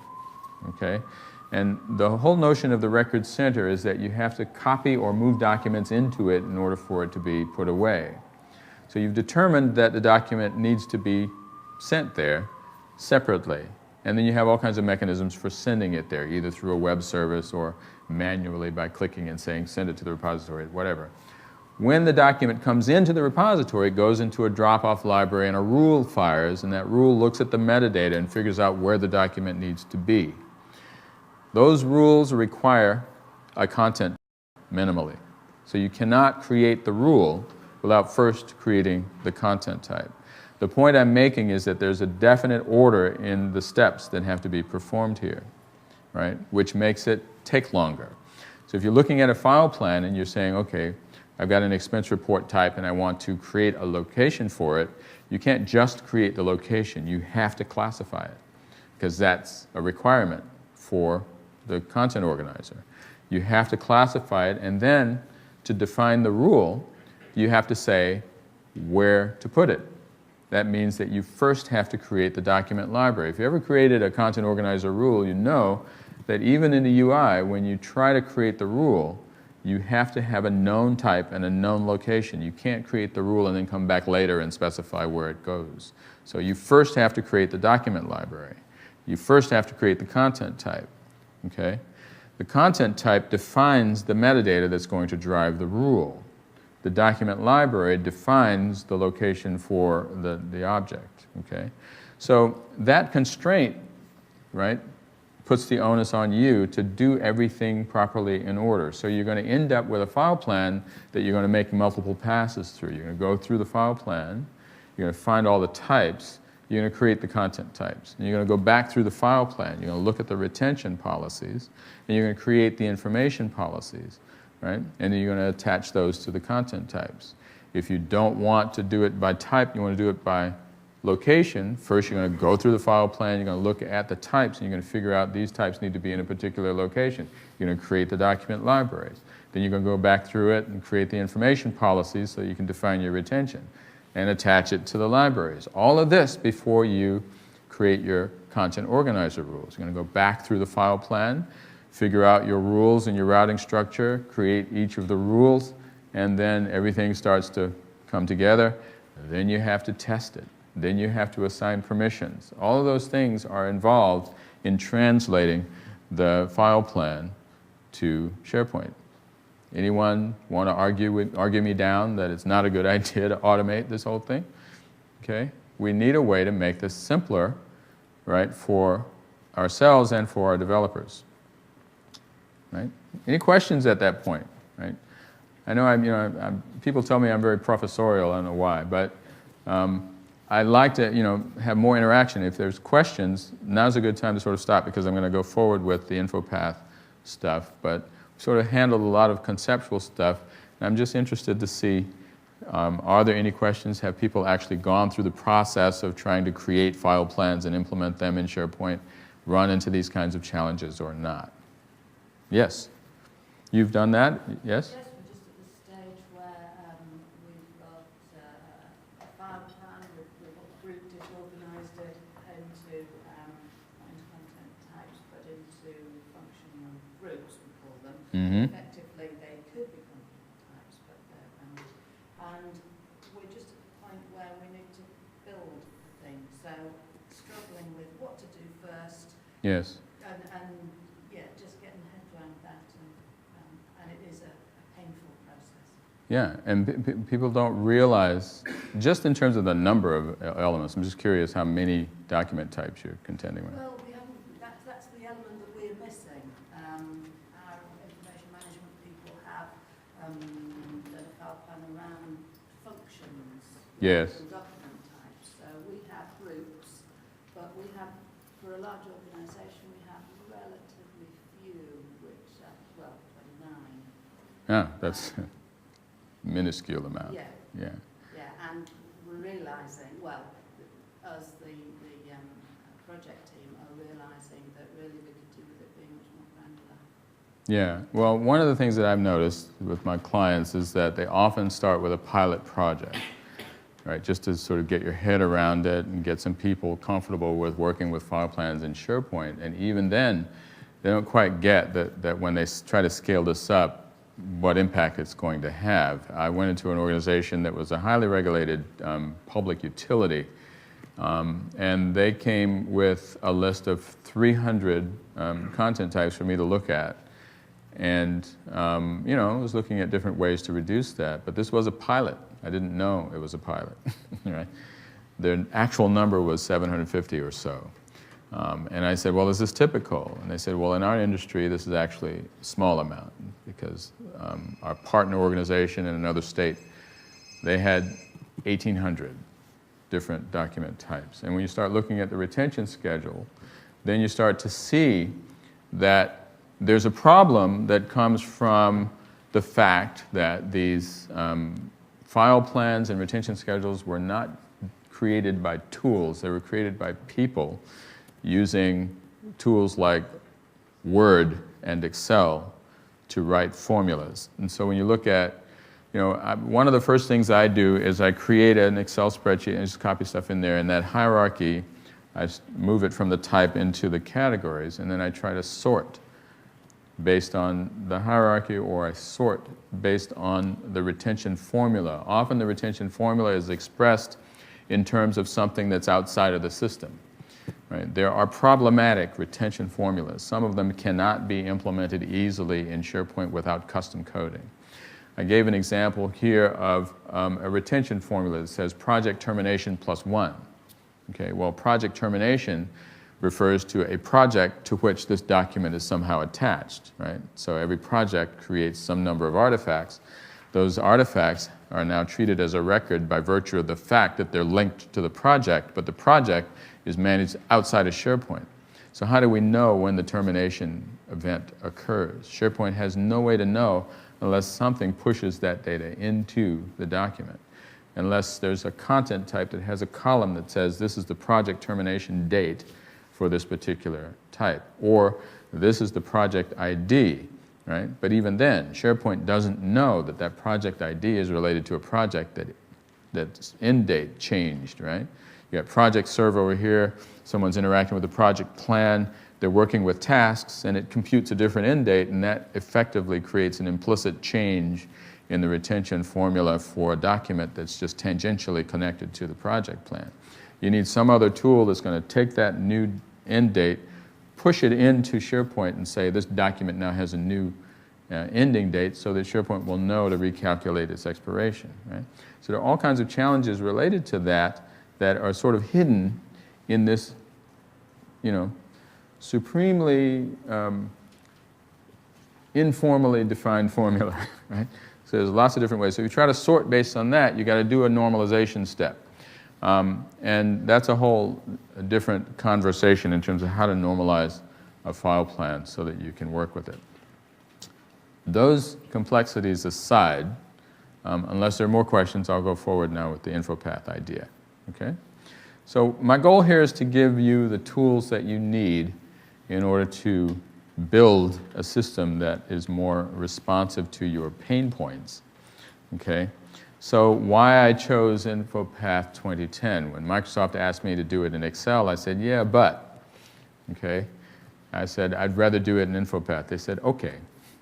Okay? And the whole notion of the record center is that you have to copy or move documents into it in order for it to be put away. So you've determined that the document needs to be sent there separately. And then you have all kinds of mechanisms for sending it there, either through a web service or manually by clicking and saying, send it to the repository, whatever. When the document comes into the repository, it goes into a drop-off library and a rule fires, and that rule looks at the metadata and figures out where the document needs to be. Those rules require a content minimally. So you cannot create the rule without first creating the content type. The point I'm making is that there's a definite order in the steps that have to be performed here, right? Which makes it take longer. So if you're looking at a file plan and you're saying, okay, I've got an expense report type and I want to create a location for it, you can't just create the location. You have to classify it because that's a requirement for the content organizer. You have to classify it, and then to define the rule, you have to say where to put it. That means that you first have to create the document library. If you ever created a content organizer rule, you know that even in the UI, when you try to create the rule, you have to have a known type and a known location. You can't create the rule and then come back later and specify where it goes. So you first have to create the document library. You first have to create the content type. Okay? The content type defines the metadata that's going to drive the rule. The document library defines the location for the object. Okay? So that constraint, right, puts the onus on you to do everything properly in order. So you're going to end up with a file plan that you're going to make multiple passes through. You're going to go through the file plan, you're going to find all the types, you're going to create the content types. And you're going to go back through the file plan, you're going to look at the retention policies, and you're going to create the information policies, right? And then you're going to attach those to the content types. If you don't want to do it by type, you want to do it by location, first you're going to go through the file plan, you're going to look at the types, and you're going to figure out these types need to be in a particular location. You're going to create the document libraries. Then you're going to go back through it and create the information policies so you can define your retention and attach it to the libraries. All of this before you create your content organizer rules. You're going to go back through the file plan, figure out your rules and your routing structure, create each of the rules, and then everything starts to come together. Then you have to test it. Then you have to assign permissions. All of those things are involved in translating the file plan to SharePoint. Anyone want to argue me down that it's not a good idea to automate this whole thing? Okay? We need a way to make this simpler, right, for ourselves and for our developers. Right? Any questions at that point? Right? I know people tell me I'm very professorial. I don't know why, but I'd like to, have more interaction. If there's questions, now's a good time to sort of stop because I'm going to go forward with the InfoPath stuff. But we sort of handled a lot of conceptual stuff. And I'm just interested to see, are there any questions? Have people actually gone through the process of trying to create file plans and implement them in SharePoint, run into these kinds of challenges or not? Yes? You've done that? Yes? Yes, we're just at the stage where we've got a file plan, we've grouped it, organised it into content types, but into functional groups, we call them. Mm-hmm. Effectively, they could be content types, but they're and we're just at the point where we need to build the thing. So struggling with what to do first. Yes. And yeah, just getting the head around that, and it is a painful process. Yeah, and people don't realize, just in terms of the number of elements, I'm just curious how many document types you're contending with. Well, we haven't, that's the element that we're missing. Our information management people have done a file plan around functions. Yes. And document types. So we have groups, but we have, for a large organisation, we have relatively few, which are, 29. Yeah, that's a minuscule amount. Yeah. Yeah. Yeah, and we're realising, well, us, the project team, are realising that really we could do with it being much more granular. Yeah, well, one of the things that I've noticed with my clients is that they often start with a pilot project, right, just to sort of get your head around it and get some people comfortable with working with file plans in SharePoint. And even then, they don't quite get that when they try to scale this up, what impact it's going to have. I went into an organization that was a highly regulated public utility, and they came with a list of 300 content types for me to look at. And, I was looking at different ways to reduce that, but this was a pilot. I didn't know it was a pilot, right? The actual number was 750 or so. And I said, well, is this typical? And they said, well, in our industry, this is actually a small amount because our partner organization in another state, they had 1,800 different document types. And when you start looking at the retention schedule, then you start to see that there's a problem that comes from the fact that these file plans and retention schedules were not created by tools. They were created by people using tools like Word and Excel to write formulas. And so when you look at, one of the first things I do is I create an Excel spreadsheet and just copy stuff in there. And that hierarchy, I move it from the type into the categories, and then I try to sort based on the hierarchy, or I sort based on the retention formula. Often the retention formula is expressed in terms of something that's outside of the system. Right? There are problematic retention formulas. Some of them cannot be implemented easily in SharePoint without custom coding. I gave an example here of a retention formula that says project termination +1. Okay, well, project termination refers to a project to which this document is somehow attached, right? So every project creates some number of artifacts. Those artifacts are now treated as a record by virtue of the fact that they're linked to the project, but the project is managed outside of SharePoint. So how do we know when the termination event occurs? SharePoint has no way to know unless something pushes that data into the document. Unless there's a content type that has a column that says this is the project termination date for this particular type, or this is the project ID, right? But even then, SharePoint doesn't know that that project ID is related to a project that's end date changed, right? You got project serve over here, someone's interacting with the project plan, they're working with tasks, and it computes a different end date, and that effectively creates an implicit change in the retention formula for a document that's just tangentially connected to the project plan. You need some other tool that's going to take that new end date, push it into SharePoint and say this document now has a new ending date so that SharePoint will know to recalculate its expiration, right? So there are all kinds of challenges related to that are sort of hidden in this, supremely informally defined formula, right? So there's lots of different ways. So if you try to sort based on that, you got to do a normalization step. And that's a whole different conversation in terms of how to normalize a file plan so that you can work with it. Those complexities aside, unless there are more questions, I'll go forward now with the InfoPath idea. Okay? So my goal here is to give you the tools that you need in order to build a system that is more responsive to your pain points. Okay? So why I chose InfoPath 2010. When Microsoft asked me to do it in Excel, I said, yeah, but. Okay? I said, I'd rather do it in InfoPath. They said, okay.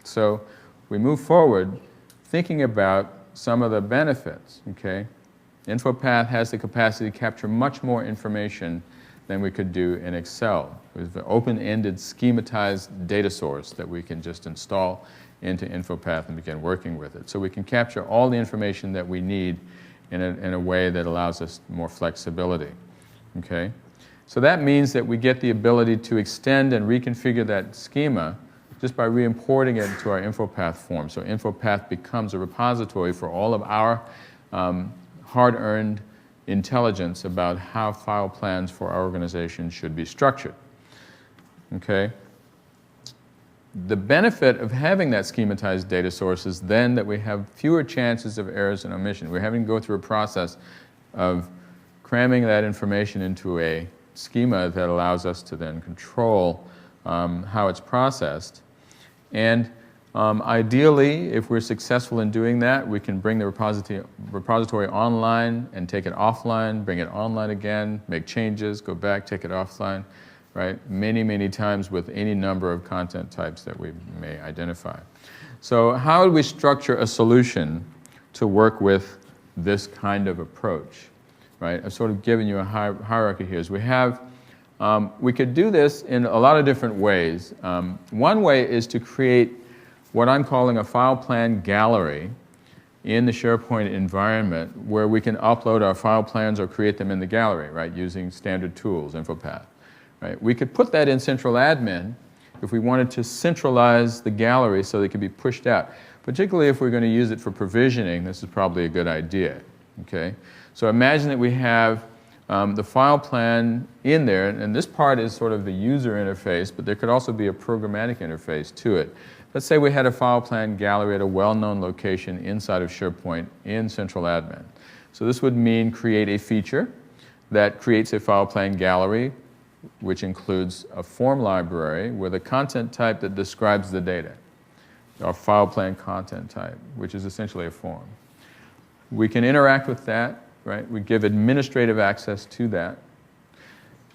So we move forward thinking about some of the benefits. Okay? InfoPath has the capacity to capture much more information than we could do in Excel. With an open-ended, schematized data source that we can just install into InfoPath and begin working with it. So we can capture all the information that we need in a way that allows us more flexibility. Okay? So that means that we get the ability to extend and reconfigure that schema just by re-importing it into our InfoPath form. So InfoPath becomes a repository for all of our hard-earned intelligence about how file plans for our organization should be structured. Okay? The benefit of having that schematized data source is then that we have fewer chances of errors and omission. We're having to go through a process of cramming that information into a schema that allows us to then control how it's processed. And ideally, if we're successful in doing that, we can bring the repository online and take it offline, bring it online again, make changes, go back, take it offline, right? Many, many times with any number of content types that we may identify. So how do we structure a solution to work with this kind of approach, right? I've sort of given you a hierarchy here. We have, we could do this in a lot of different ways. One way is to create what I'm calling a file plan gallery in the SharePoint environment where we can upload our file plans or create them in the gallery, right, using standard tools, InfoPath. Right? We could put that in Central Admin if we wanted to centralize the gallery so they could be pushed out. Particularly if we're going to use it for provisioning, this is probably a good idea. Okay? So imagine that we have the file plan in there, and this part is sort of the user interface, but there could also be a programmatic interface to it. Let's say we had a file plan gallery at a well-known location inside of SharePoint in Central Admin. So this would mean create a feature that creates a file plan gallery, which includes a form library with a content type that describes the data, our file plan content type, which is essentially a form. We can interact with that, right? We give administrative access to that,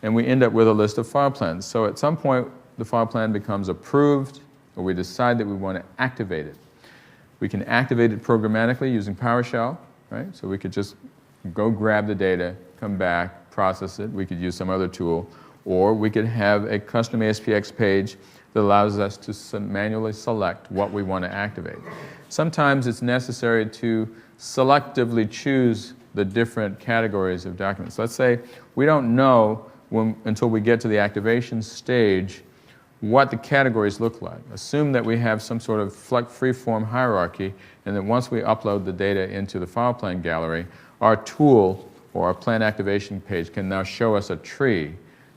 and we end up with a list of file plans. So at some point, the file plan becomes approved, or we decide that we want to activate it. We can activate it programmatically using PowerShell, right? So we could just go grab the data, come back, process it. We could use some other tool. Or we could have a custom ASPX page that allows us to manually select what we want to activate. Sometimes it's necessary to selectively choose the different categories of documents. Let's say we don't know until we get to the activation stage, what the categories look like. Assume that we have some sort of free-form hierarchy, and that once we upload the data into the file plan gallery, our tool or our plan activation page can now show us a tree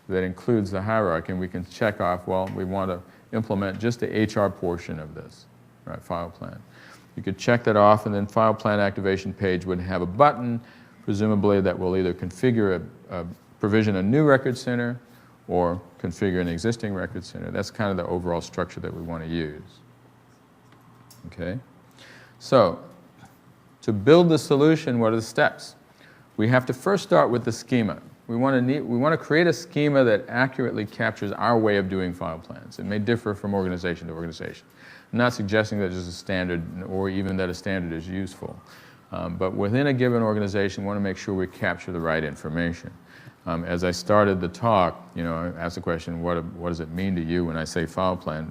that includes the hierarchy, and we can check off, well, we want to implement just the HR portion of this, right, file plan. You could check that off, and then file plan activation page would have a button, presumably that will either configure provision a new record center or configure an existing record center. That's kind of the overall structure that we want to use. Okay? So, to build the solution, what are the steps? We have to first start with the schema. We want to create a schema that accurately captures our way of doing file plans. It may differ from organization to organization. I'm not suggesting that there's a standard or even that a standard is useful. But within a given organization, we want to make sure we capture the right information. As I started the talk, I asked the question, what does it mean to you when I say file plan?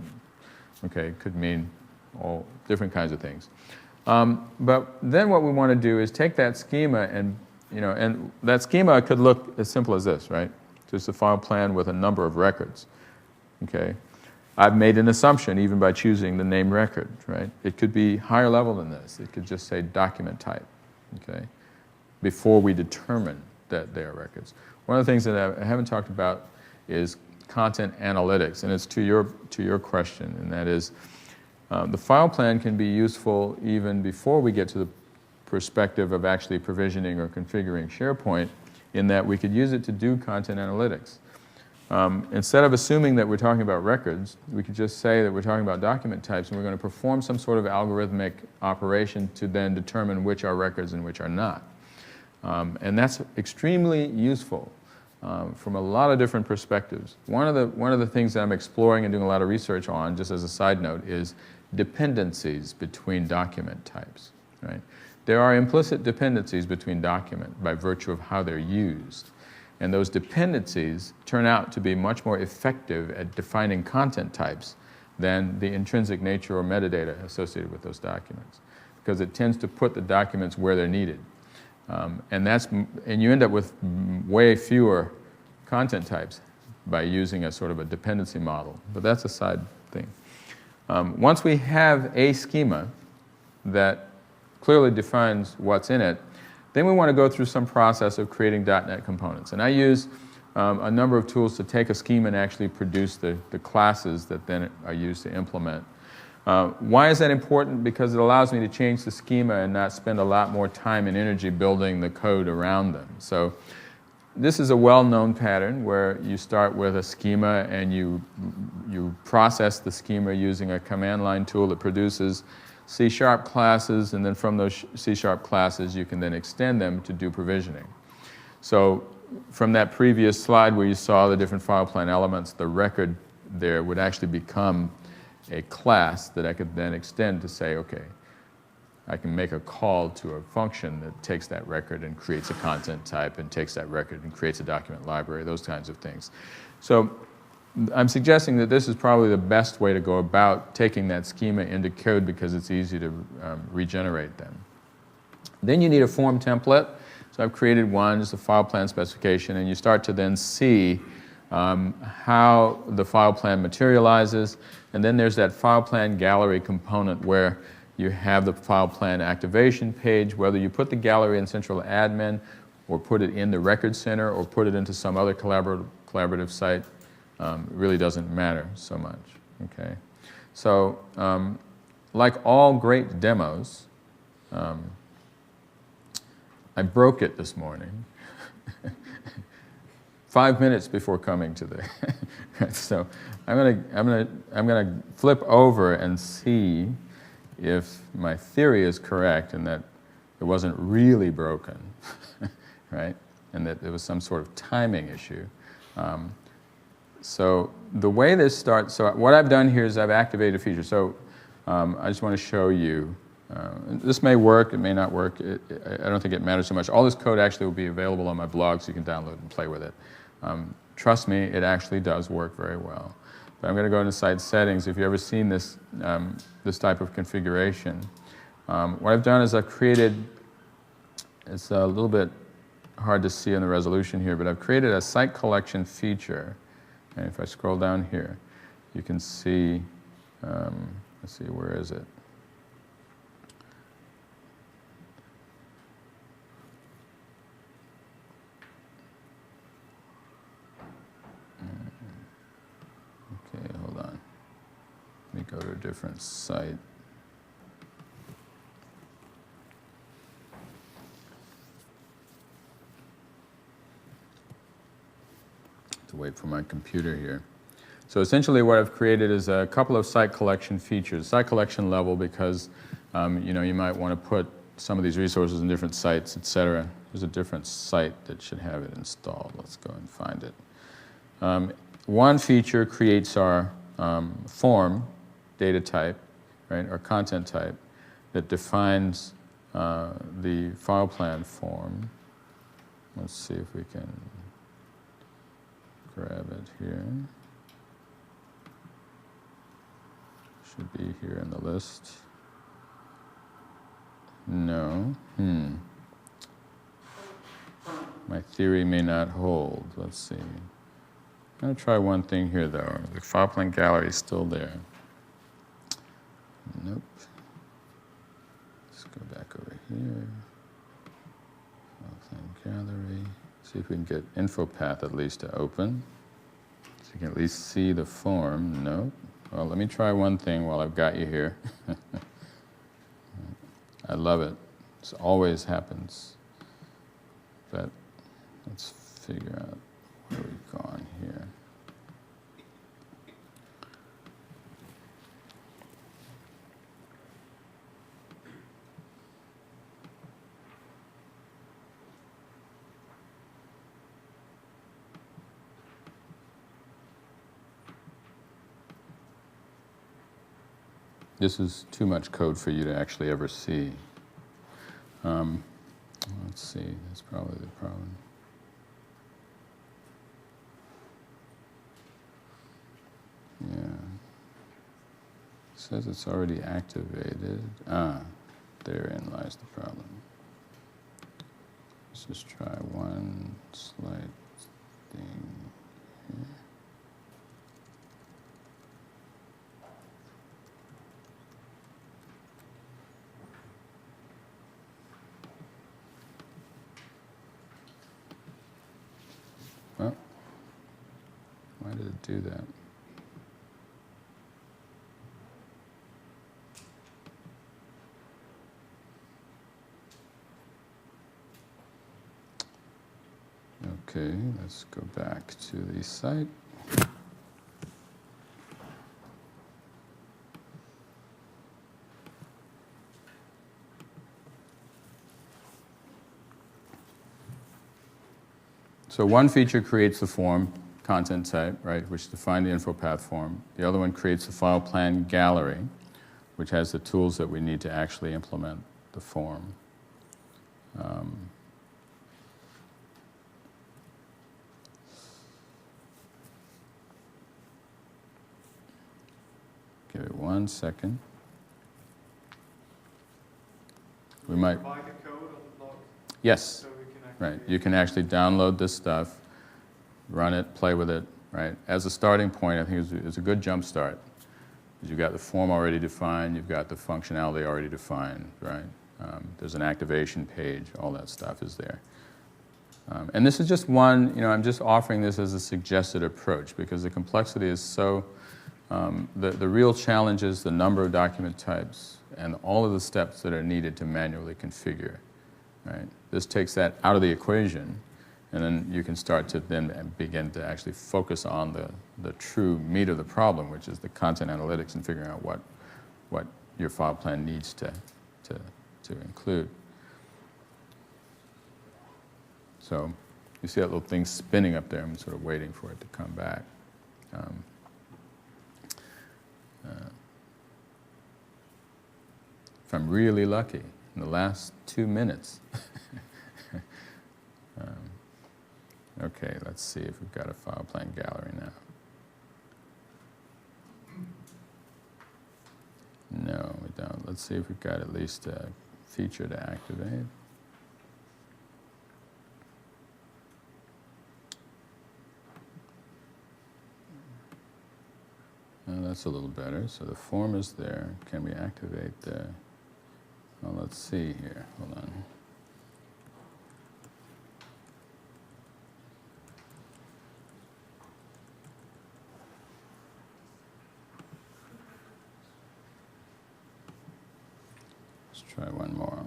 Okay, it could mean all different kinds of things. But then what we want to do is take that schema and that schema could look as simple as this, right? Just a file plan with a number of records, okay? I've made an assumption even by choosing the name record, right? It could be higher level than this. It could just say document type, okay? Before we determine that they are records. One of the things that I haven't talked about is content analytics, and it's to your question, and that is the file plan can be useful even before we get to the perspective of actually provisioning or configuring SharePoint, in that we could use it to do content analytics. Instead of assuming that we're talking about records, we could just say that we're talking about document types, and we're going to perform some sort of algorithmic operation to then determine which are records and which are not. And that's extremely useful from a lot of different perspectives. One of the things that I'm exploring and doing a lot of research on, just as a side note, is dependencies between document types, right? There are implicit dependencies between documents by virtue of how they're used. And those dependencies turn out to be much more effective at defining content types than the intrinsic nature or metadata associated with those documents, because it tends to put the documents where they're needed. And you end up with way fewer content types by using a sort of a dependency model. But that's a side thing. Once we have a schema that clearly defines what's in it, then we want to go through some process of creating .NET components. And I use a number of tools to take a schema and actually produce the classes that then are used to implement. Why is that important? Because it allows me to change the schema and not spend a lot more time and energy building the code around them. So this is a well-known pattern where you start with a schema and you process the schema using a command line tool that produces C# classes, and then from those C# classes you can then extend them to do provisioning. So from that previous slide where you saw the different file plan elements, the record there would actually become a class that I could then extend to say, okay, I can make a call to a function that takes that record and creates a content type and takes that record and creates a document library, those kinds of things. So I'm suggesting that this is probably the best way to go about taking that schema into code because it's easy to regenerate them. Then you need a form template. So I've created one, just a file plan specification, and you start to then see how the file plan materializes. And then there's that file plan gallery component where you have the file plan activation page, whether you put the gallery in central admin or put it in the record center or put it into some other collaborative site. Really doesn't matter so much, okay? So, like all great demos, I broke it this morning, 5 minutes before coming to the, so I'm gonna flip over and see if my theory is correct and that it wasn't really broken, right? And that there was some sort of timing issue. So the way this starts, so what I've done here is I've activated a feature. So I just want to show you. This may work, it may not work. I don't think it matters so much. All this code actually will be available on my blog so you can download and play with it. Trust me, it actually does work very well. But I'm going to go into site settings. If you've ever seen this, this type of configuration, what I've done is I've created, it's a little bit hard to see in the resolution here, but I've created a site collection feature. And if I scroll down here, you can see, let's see, where is it? Okay, hold on. Let me go to a different site. To wait for my computer here. So essentially what I've created is a couple of site collection features. Site collection level because you might want to put some of these resources in different sites, etc. There's a different site that should have it installed. Let's go and find it. One feature creates our form data type, right, or content type that defines the file plan form. Let's see if we can grab it here. Should be here in the list. No. My theory may not hold. Let's see. I'm going to try one thing here, though. The file plan gallery is still there. Nope. Let's go back over here. File plan gallery. See if we can get info path at least to open. So you can at least see the form. Nope. Well, let me try one thing while I've got you here. I love it. This always happens. But let's figure out where we've gone here. This is too much code for you to actually ever see. Let's see, that's probably the problem. Yeah. It says it's already activated. Therein lies the problem. Let's just try one slight thing here. Well, why did it do that? Okay, let's go back to the site. So one feature creates the form, content type, right, which defines the info path form. The other one creates the file plan gallery, which has the tools that we need to actually implement the form. Give it 1 second. We might. Provide the code on the blog. Yes. So we can Right. actually You can actually download this stuff, run it, play with it. Right. As a starting point, I think it's a good jump start. You've got the form already defined. You've got the functionality already defined. Right. There's an activation page. All that stuff is there. And this is just one. I'm just offering this as a suggested approach because the complexity is so. The real challenge is the number of document types and all of the steps that are needed to manually configure. Right? This takes that out of the equation, and then you can start to then begin to actually focus on the true meat of the problem, which is the content analytics and figuring out what your file plan needs to include. So you see that little thing spinning up there. I'm sort of waiting for it to come back. If I'm really lucky, in the last 2 minutes. Okay, let's see if we've got a file plan gallery now. No, we don't. Let's see if we've got at least a feature to activate. that's a little better. So the form is there. Can we activate the... Well, let's see here. Hold on. Let's try one more.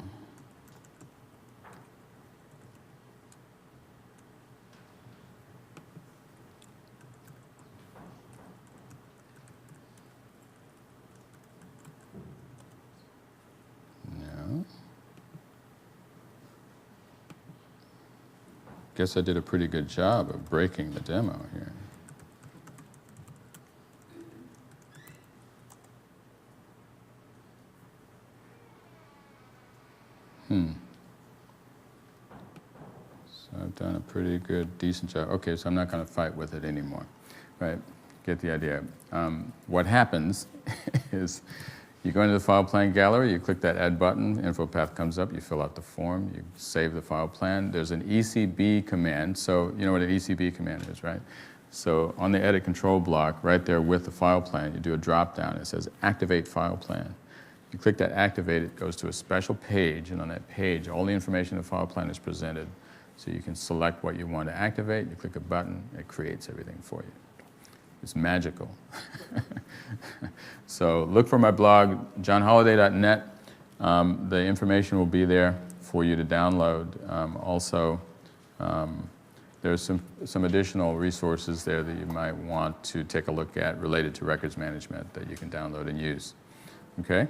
Guess I did a pretty good job of breaking the demo here. So I've done a pretty good, decent job. Okay, so I'm not going to fight with it anymore, right? Get the idea. What happens is you go into the file plan gallery, you click that add button, info path comes up, you fill out the form, you save the file plan. There's an ECB command, so you know what an ECB command is, right? So on the edit control block, right there with the file plan, you do a drop down, it says activate file plan. You click that activate, it goes to a special page, and on that page, all the information in the file plan is presented. So you can select what you want to activate, you click a button, it creates everything for you. It's magical. So look for my blog, johnholliday.net. The information will be there for you to download. Also, there's some additional resources there that you might want to take a look at related to records management that you can download and use. Okay?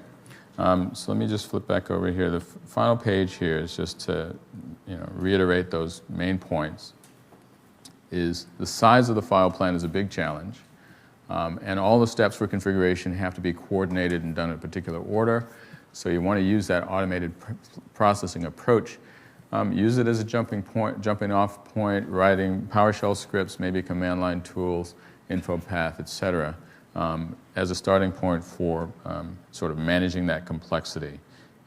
So let me just flip back over here. The final page here is just to reiterate those main points. Is the size of the file plan is a big challenge, and all the steps for configuration have to be coordinated and done in a particular order. So you want to use that automated processing approach. Use it as a jumping off point, writing PowerShell scripts, maybe command line tools, info path, etc., as a starting point for sort of managing that complexity.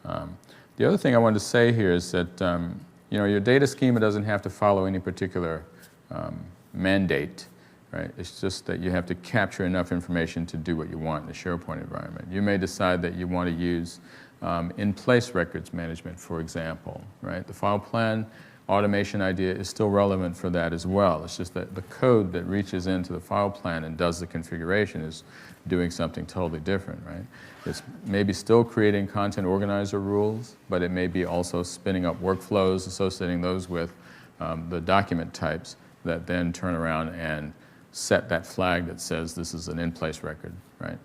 The other thing I wanted to say here is that your data schema doesn't have to follow any particular mandate, right? It's just that you have to capture enough information to do what you want in the SharePoint environment. You may decide that you want to use in-place records management, for example, right? The file plan automation idea is still relevant for that as well. It's just that the code that reaches into the file plan and does the configuration is doing something totally different, right? It's maybe still creating content organizer rules, but it may be also spinning up workflows, associating those with the document types that then turn around and set that flag that says this is an in-place record, right?